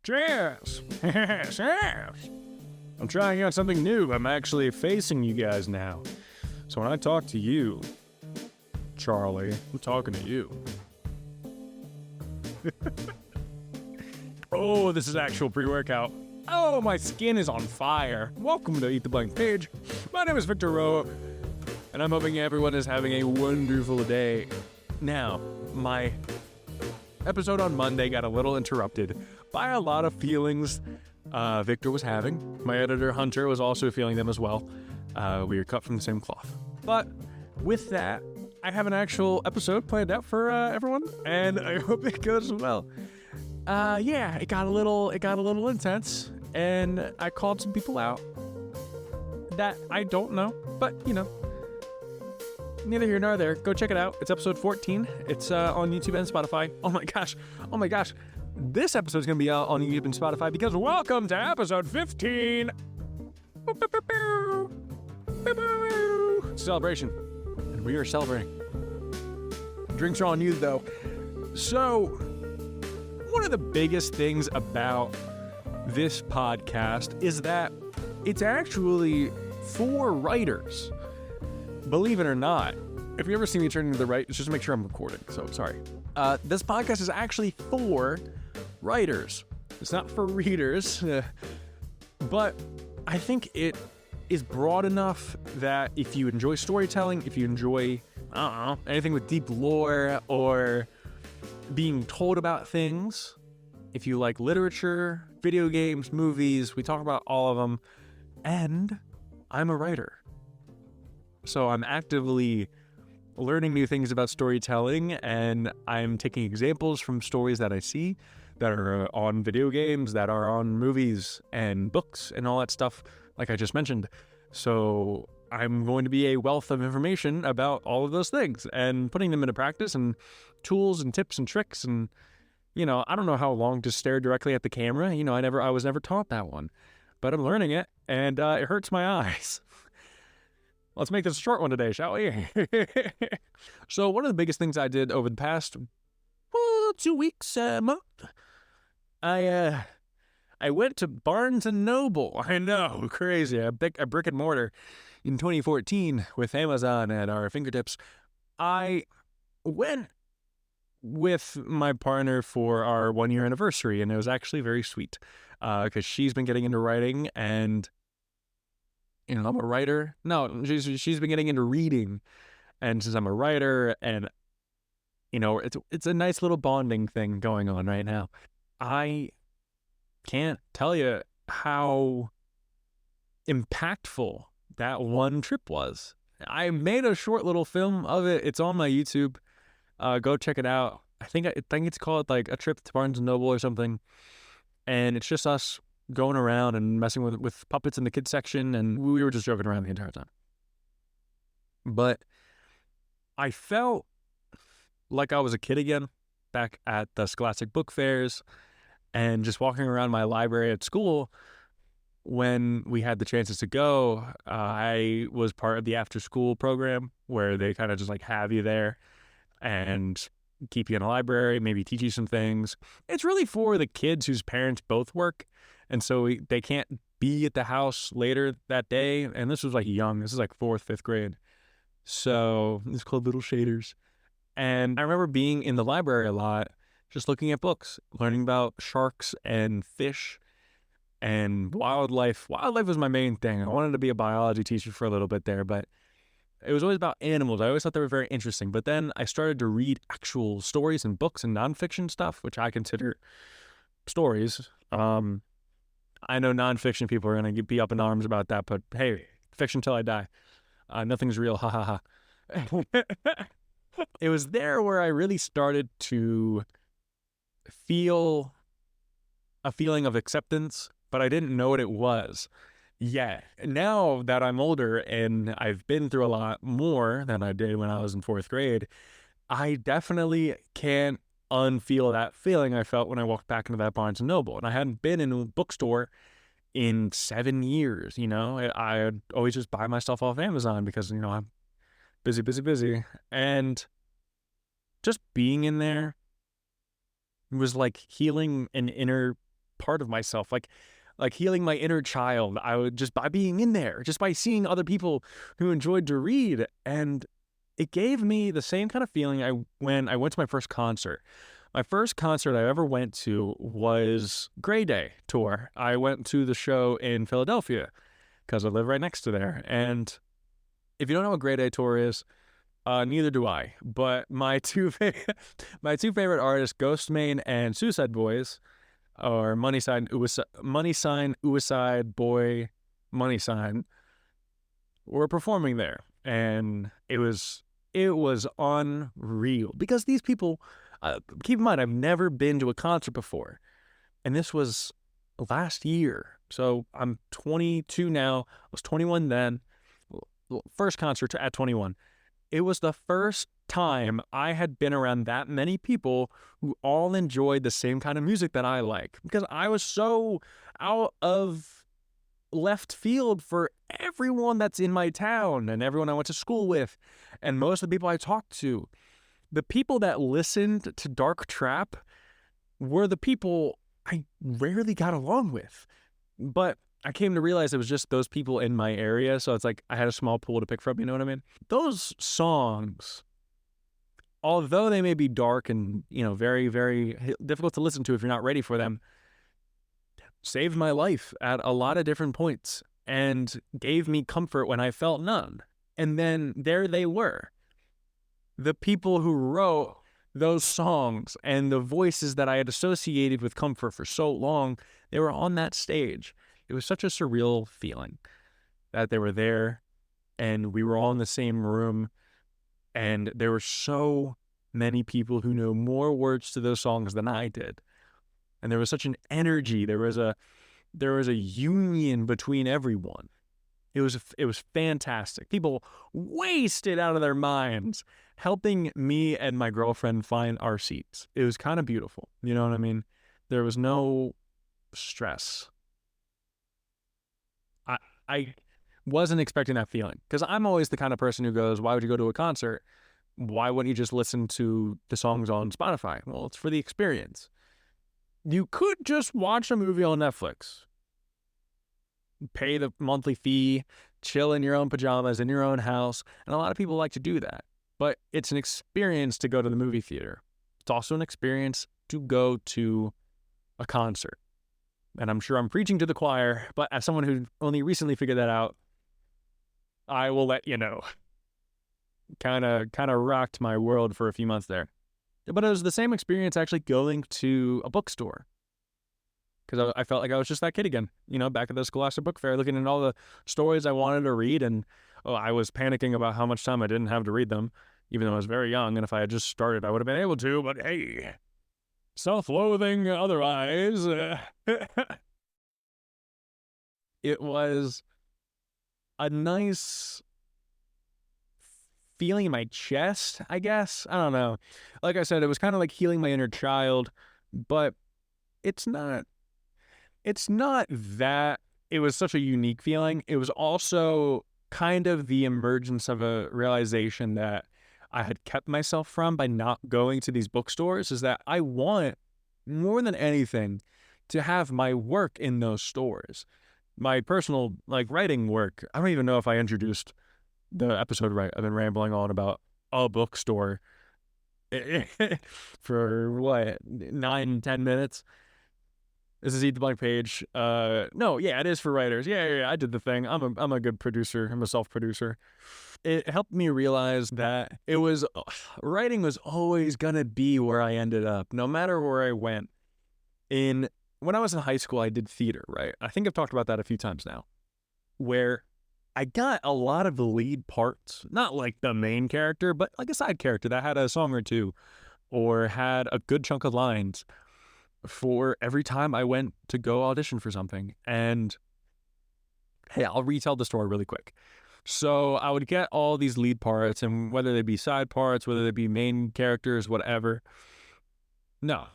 Cheers! Cheers! I'm trying out something new. I'm actually facing you guys now. So when I talk to you, Charlie, I'm talking to you. Oh, this is actual pre-workout. Oh, my skin is on fire. Welcome to Eat the Blank Page. My name is Victor Rowe, and I'm hoping everyone is having a wonderful day. Now, my episode on Monday got a little interrupted by a lot of feelings Victor was having. My editor, Hunter, was also feeling them as well. We are cut from the same cloth. But with that, I have an actual episode planned out for everyone, and I hope it goes well. It got a little intense, and I called some people out that I don't know, but neither here nor there. Go check it out. It's episode 14. It's on YouTube and Spotify. Oh my gosh. This episode is going to be out on YouTube and Spotify because welcome to episode 15. Celebration. And we are celebrating. Drinks are on you, though. So, one of the biggest things about this podcast is that it's actually for writers. Believe it or not. If you ever see me turning to the right, it's just to make sure I'm recording. So, sorry. This podcast is actually for writers. It's not for readers. But I think it is broad enough that if you enjoy storytelling, if you enjoy, anything with deep lore or being told about things, if you like literature, video games, movies, we talk about all of them. And I'm a writer. So I'm actively learning new things about storytelling, and I'm taking examples from stories that I see that are on video games, that are on movies and books and all that stuff, like I just mentioned. So I'm going to be a wealth of information about all of those things and putting them into practice and tools and tips and tricks. And, I don't know how long to stare directly at the camera. I was never taught that one, but I'm learning it, and it hurts my eyes. Let's make this a short one today, shall we? So one of the biggest things I did over the past 2 weeks, month, I went to Barnes & Noble. I know, crazy. A brick and mortar in 2014 with Amazon at our fingertips. I went with my partner for our 1-year anniversary, and it was actually very sweet because she's been getting into writing, and I'm a writer. No, she's been getting into reading, and since I'm a writer, and it's a nice little bonding thing going on right now. I can't tell you how impactful that one trip was. I made a short little film of it. It's on my YouTube. Go check it out. I think it's called like A Trip to Barnes & Noble or something, and it's just us going around and messing with puppets in the kids section, and we were just joking around the entire time. But I felt like I was a kid again back at the Scholastic Book Fairs and just walking around my library at school when we had the chances to go. I was part of the after school program where they kind of just like have you there and keep you in a library, maybe teach you some things. It's really for the kids whose parents both work, and so they can't be at the house later that day. And this was like young. This is like 4th, 5th grade. So it's called Little Shaders. And I remember being in the library a lot, just looking at books, learning about sharks and fish and wildlife. Wildlife was my main thing. I wanted to be a biology teacher for a little bit there, but it was always about animals. I always thought they were very interesting. But then I started to read actual stories and books and nonfiction stuff, which I consider stories. I know nonfiction people are going to be up in arms about that, but hey, fiction till I die. Nothing's real, ha ha ha. It was there where I really started to feel a feeling of acceptance, but I didn't know what it was yet. Now that I'm older and I've been through a lot more than I did when I was in 4th grade, I definitely can't unfeel that feeling I felt when I walked back into that Barnes & Noble. And I hadn't been in a bookstore in 7 years, I always just buy my stuff off Amazon because, I'm busy. And just being in there was like healing an inner part of myself, like healing my inner child. I would just by being in there, just by seeing other people who enjoyed to read. And it gave me the same kind of feeling when I went to my first concert. My first concert I ever went to was Grey Day tour. I went to the show in Philadelphia because I live right next to there. And if you don't know what Grey Day tour is, neither do I. But my two favorite artists, Ghostemane and Suicide Boys, or Money Sign, Uicide Boy, Money Sign, were performing there. And it was unreal because these people, keep in mind, I've never been to a concert before. And this was last year. So I'm 22 now. I was 21 then. First concert at 21. It was the first time I had been around that many people who all enjoyed the same kind of music that I like, because I was so out of left field for everyone that's in my town and everyone I went to school with and most of the people I talked to. The people that listened to Dark Trap were the people I rarely got along with. But I came to realize it was just those people in my area, so it's like I had a small pool to pick from, you know what I mean? Those songs, although they may be dark and, very, very difficult to listen to if you're not ready for them, saved my life at a lot of different points and gave me comfort when I felt none. And then there they were. The people who wrote those songs and the voices that I had associated with comfort for so long, they were on that stage. It was such a surreal feeling that they were there and we were all in the same room, and there were so many people who knew more words to those songs than I did. And there was such an energy. There was a union between everyone. It was fantastic. People wasted out of their minds helping me and my girlfriend find our seats. It was kind of beautiful. You know what I mean? There was no stress. I wasn't expecting that feeling, because I'm always the kind of person who goes, why would you go to a concert? Why wouldn't you just listen to the songs on Spotify? Well, it's for the experience. You could just watch a movie on Netflix, pay the monthly fee, chill in your own pajamas in your own house, and a lot of people like to do that. But it's an experience to go to the movie theater. It's also an experience to go to a concert. And I'm sure I'm preaching to the choir, but as someone who only recently figured that out, I will let you know. Kind of rocked my world for a few months there. But it was the same experience actually going to a bookstore, because I felt like I was just that kid again, back at the Scholastic Book Fair, looking at all the stories I wanted to read, and I was panicking about how much time I didn't have to read them, even though I was very young, and if I had just started, I would have been able to, but hey, self-loathing otherwise. It was a nice feeling in my chest, I guess. I don't know. Like I said, it was kind of like healing my inner child, but it's not that. It was such a unique feeling. It was also kind of the emergence of a realization that I had kept myself from by not going to these bookstores, is that I want, more than anything, to have my work in those stores. My personal, writing work. I don't even know if I introduced the episode right. I've been rambling on about a bookstore for 9-10 minutes. This is Eat the Blank Page. No, yeah, it is for writers. Yeah, I did the thing. I'm a good producer. I'm a self-producer. It helped me realize that writing was always gonna be where I ended up, no matter where I went. When I was in high school, I did theater, right? I think I've talked about that a few times now, where I got a lot of the lead parts, not like the main character, but like a side character that had a song or two or had a good chunk of lines for every time I went to go audition for something. And hey, I'll retell the story really quick. So I would get all these lead parts, and whether they be side parts, whether they be main characters, whatever. No,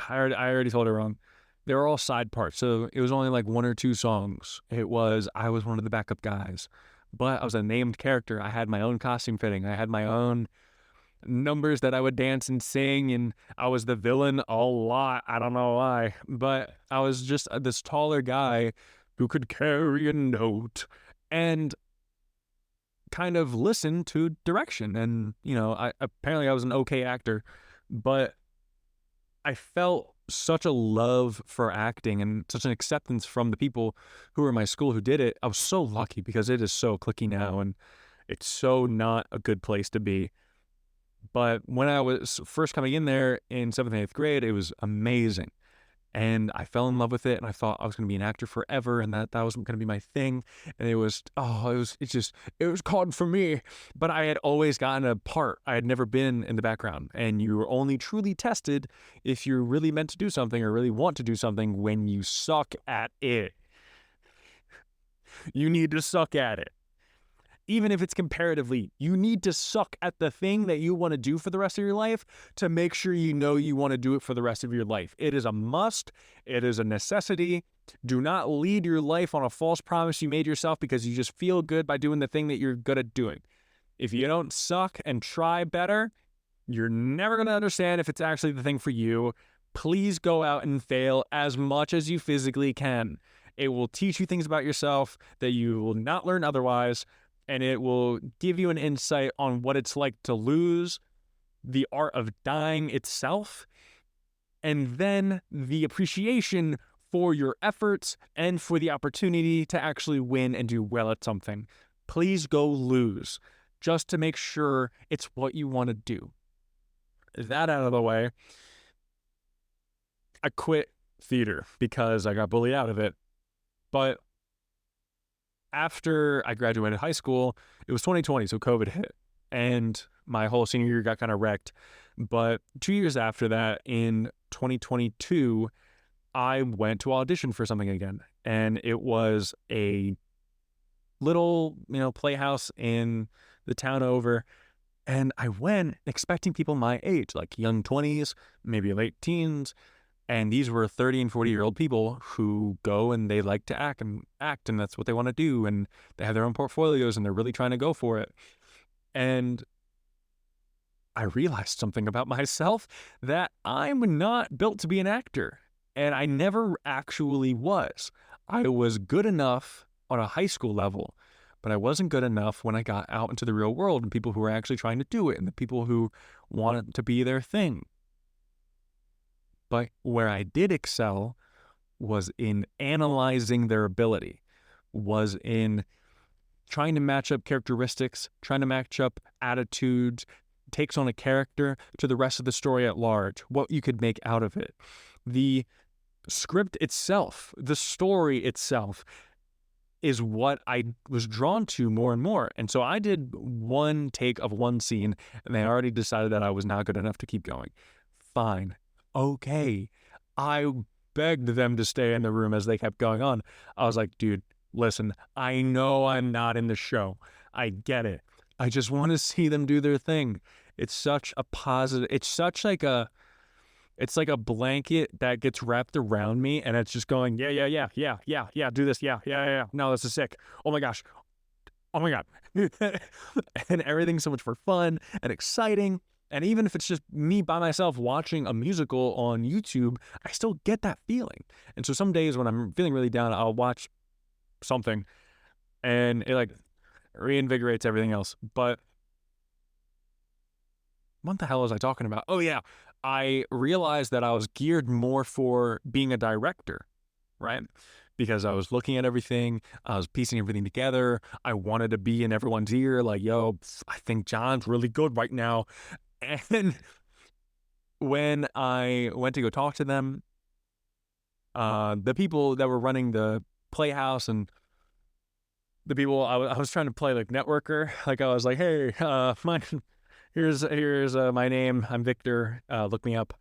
I already told it wrong. They were all side parts. So it was only like 1 or 2 songs. I was one of the backup guys, but I was a named character. I had my own costume fitting. I had my own numbers that I would dance and sing, and I was the villain a lot. I don't know why, but I was just this taller guy who could carry a note and kind of listen to direction. And, apparently I was an okay actor, but I felt such a love for acting and such an acceptance from the people who were in my school who did it. I was so lucky because it is so cliquey now, and it's so not a good place to be. But when I was first coming in there in 7th and 8th grade, it was amazing. And I fell in love with it, and I thought I was going to be an actor forever, and that was going to be my thing. And it was called for me. But I had always gotten a part. I had never been in the background. And you were only truly tested if you're really meant to do something or really want to do something when you suck at it. You need to suck at it. Even if it's comparatively, you need to suck at the thing that you want to do for the rest of your life to make sure you know you want to do it for the rest of your life. It is a must. It is a necessity. Do not lead your life on a false promise you made yourself because you just feel good by doing the thing that you're good at doing. If you don't suck and try better, you're never going to understand if it's actually the thing for you. Please go out and fail as much as you physically can. It will teach you things about yourself that you will not learn otherwise. And it will give you an insight on what it's like to lose, the art of dying itself, and then the appreciation for your efforts and for the opportunity to actually win and do well at something. Please go lose just to make sure it's what you want to do. That out of the way, I quit theater because I got bullied out of it. But after I graduated high school, it was 2020, so COVID hit, and my whole senior year got kind of wrecked. But 2 years after that, in 2022, I went to audition for something again, and it was a little, playhouse in the town over, and I went expecting people my age, like young 20s, maybe late teens. And these were 30 and 40-year-old people who go and they like to act, and that's what they want to do. And they have their own portfolios, and they're really trying to go for it. And I realized something about myself, that I'm not built to be an actor. And I never actually was. I was good enough on a high school level, but I wasn't good enough when I got out into the real world and people who were actually trying to do it and the people who wanted to be their thing. But where I did excel was in analyzing their ability, was in trying to match up characteristics, trying to match up attitudes, takes on a character to the rest of the story at large, what you could make out of it. The script itself, the story itself, is what I was drawn to more and more. And so I did one take of one scene, and they already decided that I was not good enough to keep going. Fine. Okay. I begged them to stay in the room as they kept going on. I was like, dude, listen, I know I'm not in the show. I get it. I just want to see them do their thing. It's such a positive, it's like a blanket that gets wrapped around me, and it's just going, yeah, do this, yeah. No, this is sick. Oh my gosh. Oh my God. And everything's so much more fun and exciting. And even if it's just me by myself watching a musical on YouTube, I still get that feeling. And so some days when I'm feeling really down, I'll watch something and it like reinvigorates everything else. But what the hell was I talking about? Oh yeah, I realized that I was geared more for being a director, right? Because I was looking at everything, I was piecing everything together. I wanted to be in everyone's ear, like, yo, I think John's really good right now. And when I went to go talk to them, the people that were running the playhouse and the people I was trying to play like networker, like I was like, hey, here's my name. I'm Victor. Look me up.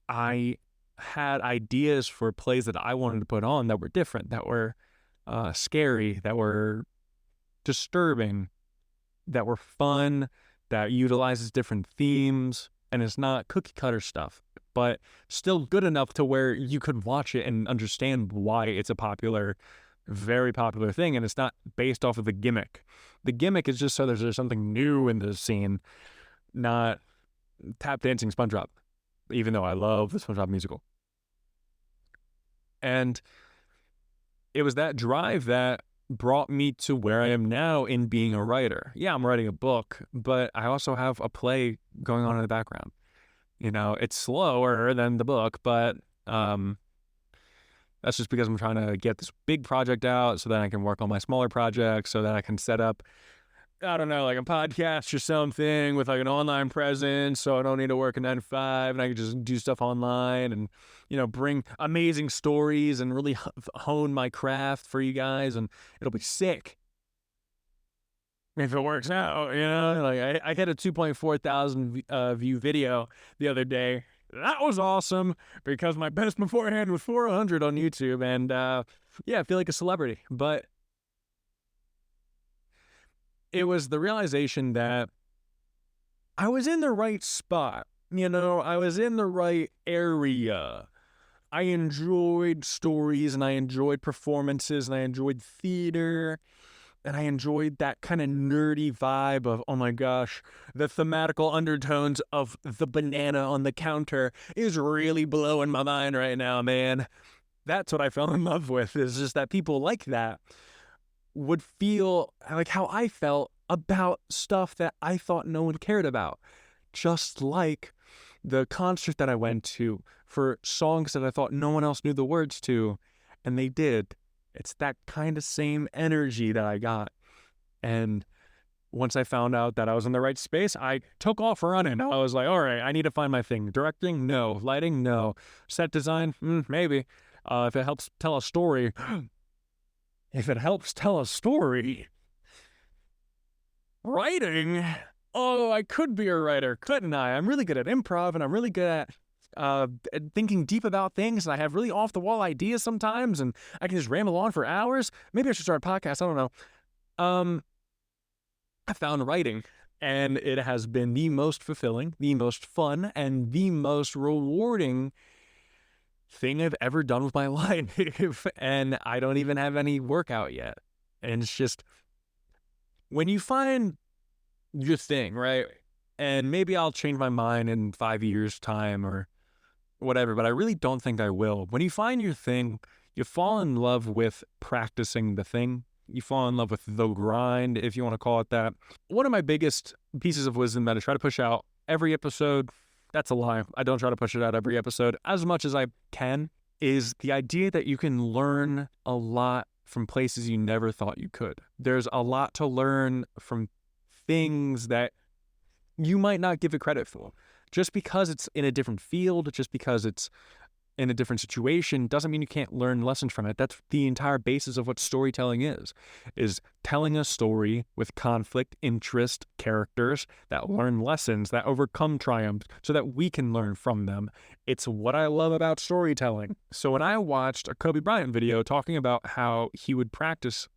I had ideas for plays that I wanted to put on that were different, that were scary, that were disturbing, that were fun, that utilizes different themes, and it's not cookie cutter stuff, but still good enough to where you could watch it and understand why it's a popular, very popular thing, and it's not based off of the gimmick. The gimmick is just so there's something new in the scene. not tap dancing SpongeBob, even though I love the SpongeBob musical. And it was that drive that brought me to where I am now in being a writer. Yeah, I'm writing a book, but I also have a play going on in the background. It's slower than the book, but that's just because I'm trying to get this big project out so that I can work on my smaller projects, so that I can set up, I don't know, like a podcast or something with like an online presence, so I don't need to work a 9 to 5 and I can just do stuff online and, bring amazing stories and really hone my craft for you guys, and it'll be sick if it works out, like I hit a 2.4 thousand view video the other day. That was awesome because my best beforehand was 400 on YouTube, and I feel like a celebrity. But it was the realization that I was in the right spot. I was in the right area. I enjoyed stories, and I enjoyed performances, and I enjoyed theater, and I enjoyed that kind of nerdy vibe of, oh my gosh, the thematical undertones of the banana on the counter is really blowing my mind right now, man. That's what I fell in love with, is just that people like that would feel like how I felt about stuff that I thought no one cared about. Just like the concert that I went to for songs that I thought no one else knew the words to, and they did. It's that kind of same energy that I got. And once I found out that I was in the right space, I took off running. I was like, all right, I need to find my thing. Directing? No. Lighting? No. Set design? Maybe. If it helps tell a story. If it helps tell a story. Writing? Oh, I could be a writer, couldn't I? I'm really good at improv, and I'm really good at thinking deep about things, and I have really off-the-wall ideas sometimes, and I can just ramble on for hours. Maybe I should start a podcast. I don't know. I found writing, and it has been the most fulfilling, the most fun, and the most rewarding thing I've ever done with my life. And I don't even have any workout yet. And it's just, when you find your thing, right? And maybe I'll change my mind in 5 years' time or whatever, but I really don't think I will. When you find your thing, you fall in love with practicing the thing. You fall in love with the grind, if you want to call it that. One of my biggest pieces of wisdom that I try to push out every episode, that's a lie. I don't try to push it out every episode as much as I can, is the idea that you can learn a lot from places you never thought you could. There's a lot to learn from things that you might not give it credit for. Just because it's in a different field, just because it's in a different situation, doesn't mean you can't learn lessons from it. That's the entire basis of what storytelling is telling a story with conflict, interest, characters that learn lessons, that overcome triumphs, so that we can learn from them. It's what I love about storytelling. So when I watched a Kobe Bryant video talking about how he would practice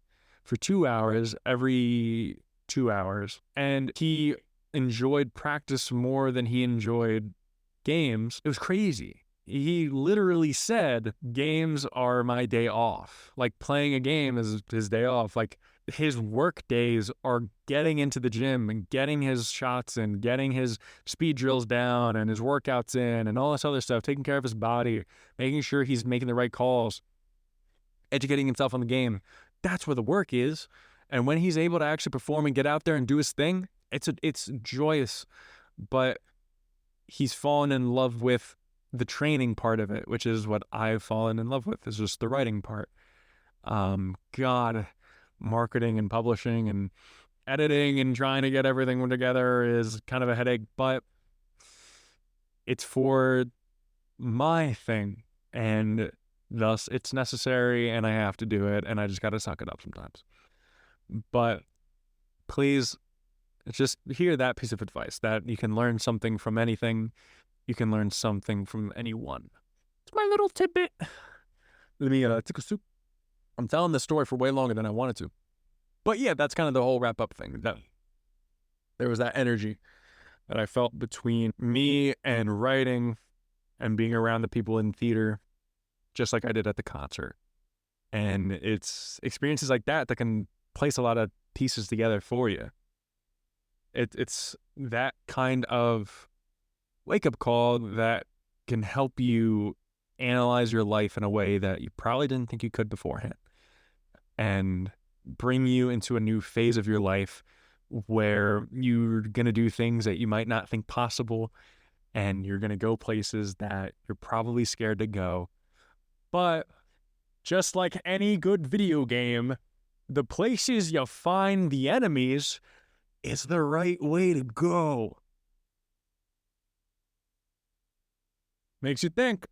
for 2 hours every 2 hours, and he enjoyed practice more than he enjoyed games, it was crazy. He literally said, games are my day off. Like, playing a game is his day off. Like, his work days are getting into the gym and getting his shots in, getting his speed drills down and his workouts in and all this other stuff, taking care of his body, making sure he's making the right calls, educating himself on the game. That's where the work is. And when he's able to actually perform and get out there and do his thing, it's joyous. But he's fallen in love with the training part of it, which is what I've fallen in love with, is just the writing part. God, marketing and publishing and editing and trying to get everything together is kind of a headache, but it's for my thing, and thus it's necessary, and I have to do it, and I just got to suck it up sometimes. But please just hear that piece of advice, that you can learn something from anything. You can learn something from anyone. It's my little tidbit. Let me take a soup. I'm telling this story for way longer than I wanted to. But yeah, that's kind of the whole wrap-up thing. There was that energy that I felt between me and writing and being around the people in theater, just like I did at the concert. And it's experiences like that that can place a lot of pieces together for you. It's that kind of wake-up call that can help you analyze your life in a way that you probably didn't think you could beforehand, and bring you into a new phase of your life where you're going to do things that you might not think possible, and you're going to go places that you're probably scared to go. But just like any good video game, the places you find the enemies is the right way to go. Makes you think.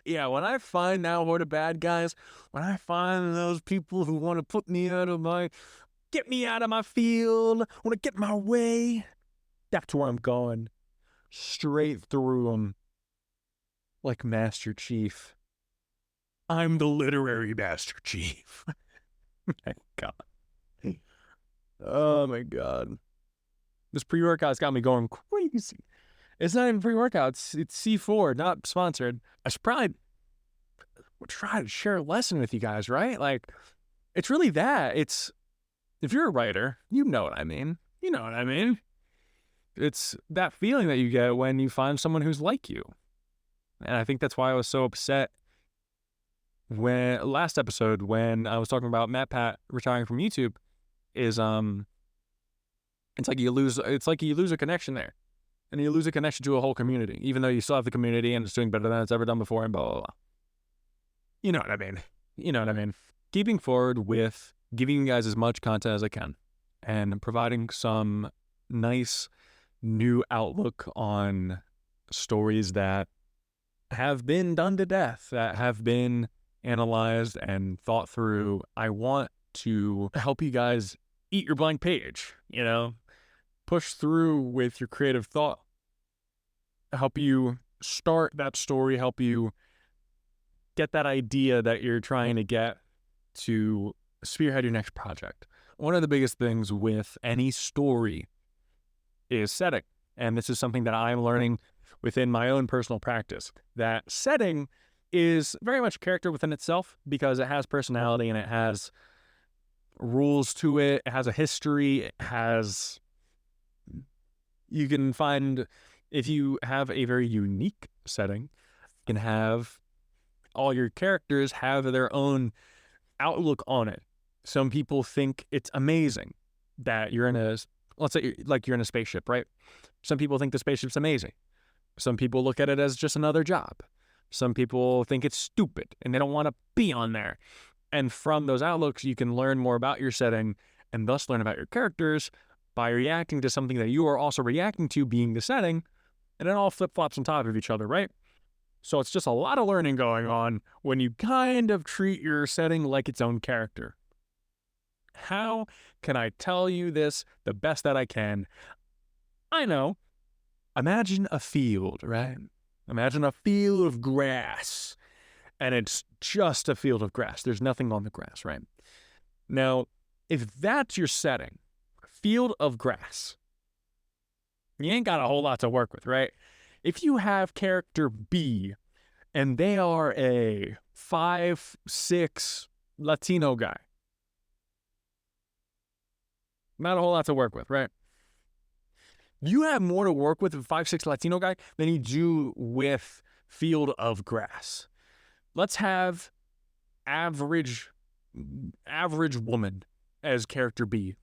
Yeah, when I find out who the bad guys, when I find those people who want to get me out of my field, want to get my way, that's where I'm going. Straight through them. Like Master Chief. I'm the literary Master Chief. My God. Oh my God. This pre-workout's got me going crazy. It's not even pre-workout. It's C4, not sponsored. I should probably try to share a lesson with you guys, right? Like, it's really that. It's, if you're a writer, you know what I mean. You know what I mean. It's that feeling that you get when you find someone who's like you. And I think that's why I was so upset when last episode when I was talking about MatPat retiring from YouTube is it's like you lose a connection there. And you lose a connection to a whole community, even though you still have the community and it's doing better than it's ever done before and blah, blah, blah. You know what I mean. Keeping forward with giving you guys as much content as I can and providing some nice new outlook on stories that have been done to death, that have been analyzed and thought through. I want to help you guys eat your blank page, push through with your creative thought, help you start that story, help you get that idea that you're trying to get to spearhead your next project. One of the biggest things with any story is setting. And this is something that I'm learning within my own personal practice, that setting is very much a character within itself because it has personality and it has rules to it. It has a history. You can find, if you have a very unique setting, you can have all your characters have their own outlook on it. Some people think it's amazing that you're in let's say you're in a spaceship, right? Some people think the spaceship's amazing. Some people look at it as just another job. Some people think it's stupid and they don't want to be on there. And from those outlooks, you can learn more about your setting and thus learn about your characters by reacting to something that you are also reacting to, being the setting, and it all flip-flops on top of each other, right? So it's just a lot of learning going on when you kind of treat your setting like its own character. How can I tell you this the best that I can? I know. Imagine a field, right? Imagine a field of grass, and it's just a field of grass. There's nothing on the grass, right? Now, if that's your setting, field of grass, you ain't got a whole lot to work with, right? If you have character B, and they are a 5'6" Latino guy, not a whole lot to work with, right? You have more to work with a 5'6" Latino guy than you do with field of grass. Let's have average woman as character B.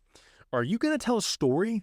Are you going to tell a story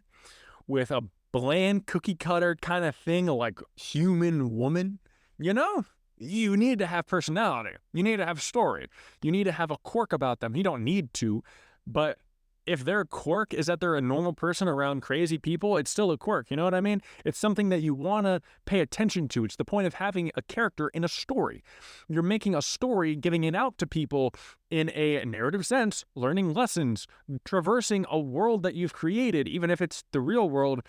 with a bland cookie cutter kind of thing like human woman? You need to have personality. You need to have story. You need to have a quirk about them. You don't need to, but if their quirk is that they're a normal person around crazy people, it's still a quirk. You know what I mean? It's something that you want to pay attention to. It's the point of having a character in a story. You're making a story, giving it out to people in a narrative sense, learning lessons, traversing a world that you've created, even if it's the real world.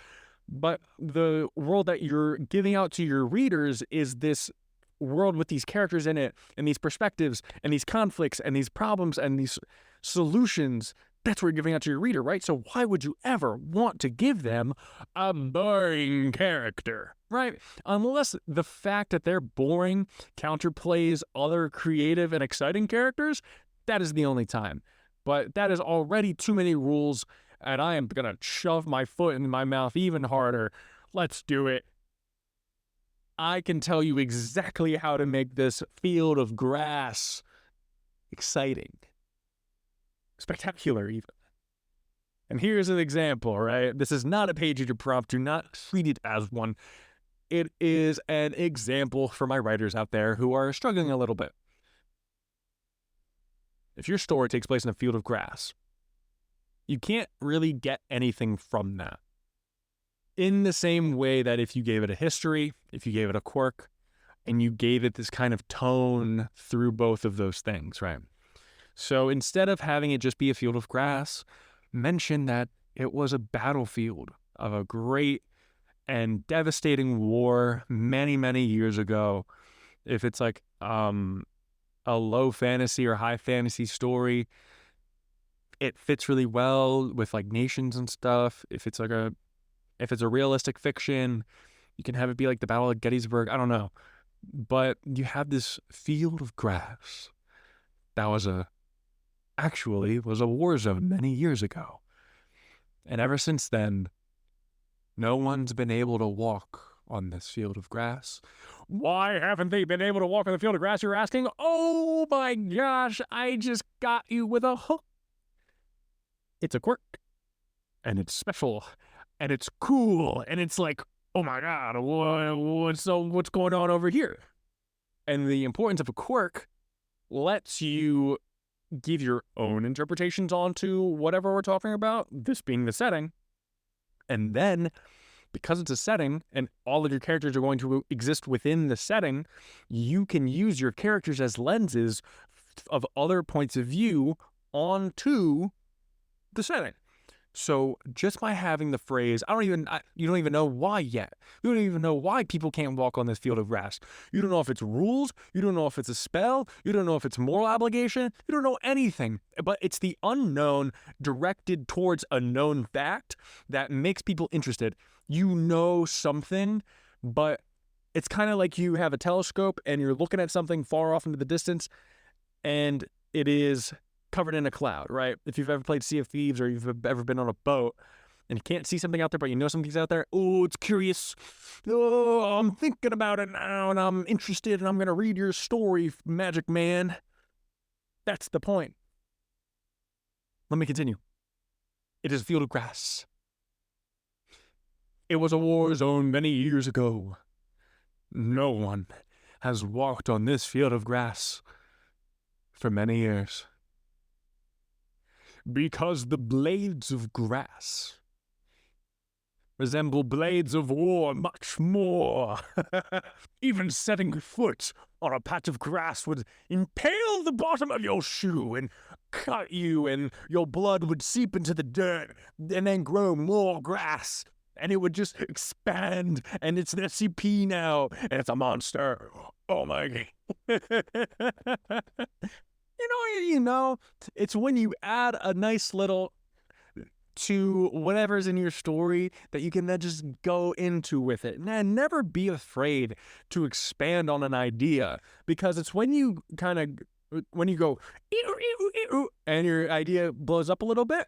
But the world that you're giving out to your readers is this world with these characters in it, and these perspectives, and these conflicts, and these problems, and these solutions. That's what you're giving out to your reader, right? So why would you ever want to give them a boring character, right? Unless the fact that they're boring counterplays other creative and exciting characters, that is the only time. but that is already too many rules, and I am going to shove my foot in my mouth even harder. Let's do it. I can tell you exactly how to make this field of grass exciting, spectacular even. And here's an example, right? This is not a page-reader prompt. Do not treat it as one. It is an example for my writers out there who are struggling a little bit. If your story takes place in a field of grass, you can't really get anything from that. In the same way that if you gave it a history, if you gave it a quirk, and you gave it this kind of tone through both of those things, right? So instead of having it just be a field of grass, mention that it was a battlefield of a great and devastating war many, many years ago. If it's like a low fantasy or high fantasy story, it fits really well with like nations and stuff. If it's a realistic fiction, you can have it be like the Battle of Gettysburg. I don't know. But you have this field of grass that was a war zone many years ago. And ever since then, no one's been able to walk on this field of grass. Why haven't they been able to walk on the field of grass, you're asking? Oh my gosh, I just got you with a hook. It's a quirk, and it's special, and it's cool, and it's like, oh my God, what's going on over here? And the importance of a quirk lets you give your own interpretations onto whatever we're talking about, this being the setting. And then, because it's a setting and all of your characters are going to exist within the setting, you can use your characters as lenses of other points of view onto the setting. So just by having the phrase, you don't even know why yet. You don't even know why people can't walk on this field of grass. You don't know if it's rules. You don't know if it's a spell. You don't know if it's moral obligation. You don't know anything. But it's the unknown directed towards a known fact that makes people interested. You know something, but it's kind of like you have a telescope and you're looking at something far off into the distance, and it is covered in a cloud, right? If you've ever played Sea of Thieves or you've ever been on a boat and you can't see something out there, but you know something's out there, oh, it's curious. Oh, I'm thinking about it now and I'm interested and I'm going to read your story, Magic Man. That's the point. Let me continue. It is a field of grass. It was a war zone many years ago. No one has walked on this field of grass for many years. Because the blades of grass resemble blades of war much more. Even setting foot on a patch of grass would impale the bottom of your shoe and cut you, and your blood would seep into the dirt and then grow more grass. And it would just expand, and it's an SCP now, and it's a monster. Oh my God. You know, it's when you add a nice little to whatever's in your story that you can then just go into with it. And never be afraid to expand on an idea, because it's when you go, and your idea blows up a little bit,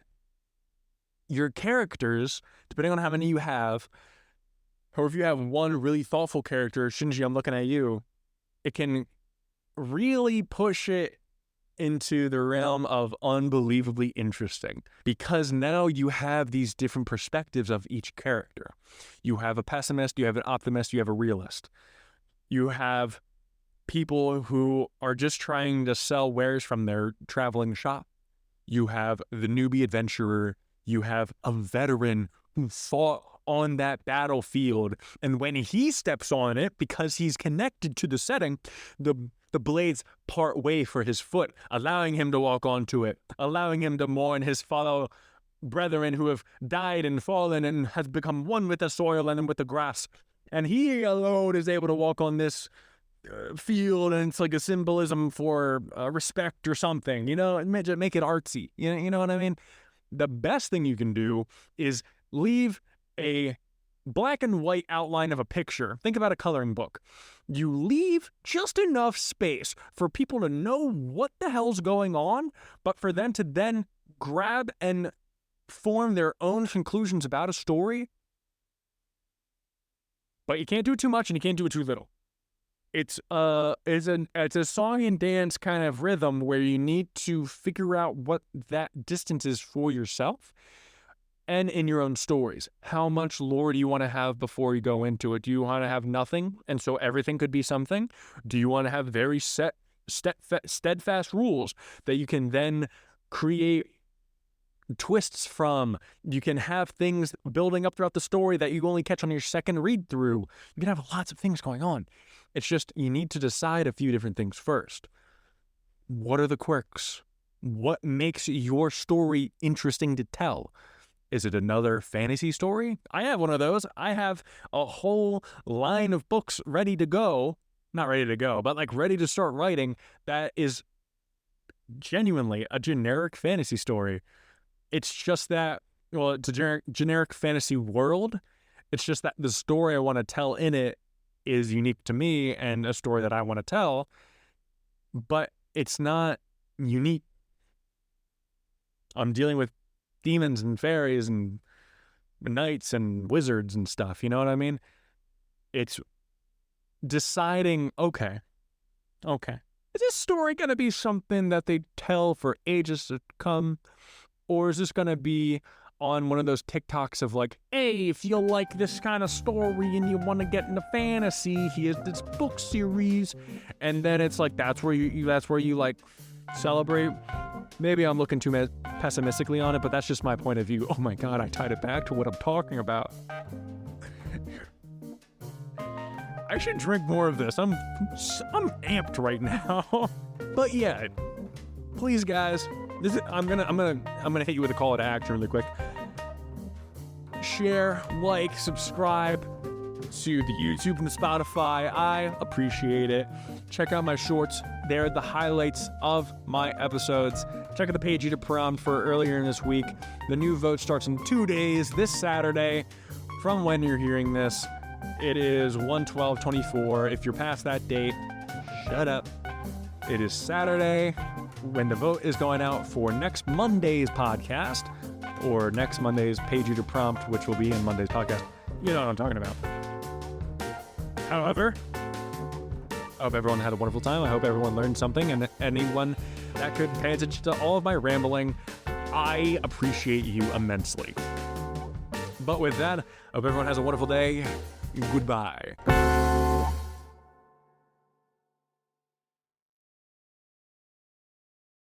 your characters, depending on how many you have, or if you have one really thoughtful character, Shinji, I'm looking at you, it can really push it into the realm of unbelievably interesting, because now you have these different perspectives of each character. You have a pessimist, you have an optimist, you have a realist. You have people who are just trying to sell wares from their traveling shop. You have the newbie adventurer. You have a veteran who fought on that battlefield, and when he steps on it, because he's connected to the setting, the blades part way for his foot, allowing him to walk onto it, allowing him to mourn his fellow brethren who have died and fallen and has become one with the soil and with the grass. And he alone is able to walk on this field, and it's like a symbolism for respect or something, make it artsy. You know what I mean? The best thing you can do is leave a black and white outline of a picture. Think about a coloring book. You leave just enough space for people to know what the hell's going on, but for them to then grab and form their own conclusions about a story. But you can't do it too much and you can't do it too little. It's a song and dance kind of rhythm where you need to figure out what that distance is for yourself and in your own stories. How much lore do you want to have before you go into it? Do you want to have nothing, and so everything could be something? Do you want to have very steadfast rules that you can then create twists from? You can have things building up throughout the story that you only catch on your second read through. You can have lots of things going on. It's just you need to decide a few different things first. What are the quirks? What makes your story interesting to tell? Is it another fantasy story? I have one of those. I have a whole line of books ready to go. Not ready to go, but like ready to start writing that is genuinely a generic fantasy story. It's just that, well, it's a generic fantasy world. It's just that the story I want to tell in it is unique to me and a story that I want to tell, but it's not unique. I'm dealing with demons and fairies and knights and wizards and stuff, you know what I mean? It's deciding, okay, is this story going to be something that they tell for ages to come? Or is this going to be on one of those TikToks of like, hey, if you like this kind of story and you want to get into fantasy, here's this book series. And then it's like, that's where you like celebrate. Maybe I'm looking too pessimistically on it, but that's just my point of view. Oh my God, I tied it back to what I'm talking about. I should drink more of this. I'm amped right now. But yeah, please guys, I'm gonna hit you with a call to action really quick. Share, like, subscribe to the YouTube and the Spotify. I appreciate it. Check out my shorts. They're the highlights of my episodes. Check out the page to prompt for earlier in this week. The new vote starts in 2 days, this Saturday. From when you're hearing this, it is 1/12/24. If you're past that date, shut up. It is Saturday when the vote is going out for next Monday's podcast, or next Monday's Page to Prompt, which will be in Monday's podcast. You know what I'm talking about. However, I hope everyone had a wonderful time. I hope everyone learned something, and anyone that could pay attention to all of my rambling, I appreciate you immensely. But with that, I hope everyone has a wonderful day. Goodbye.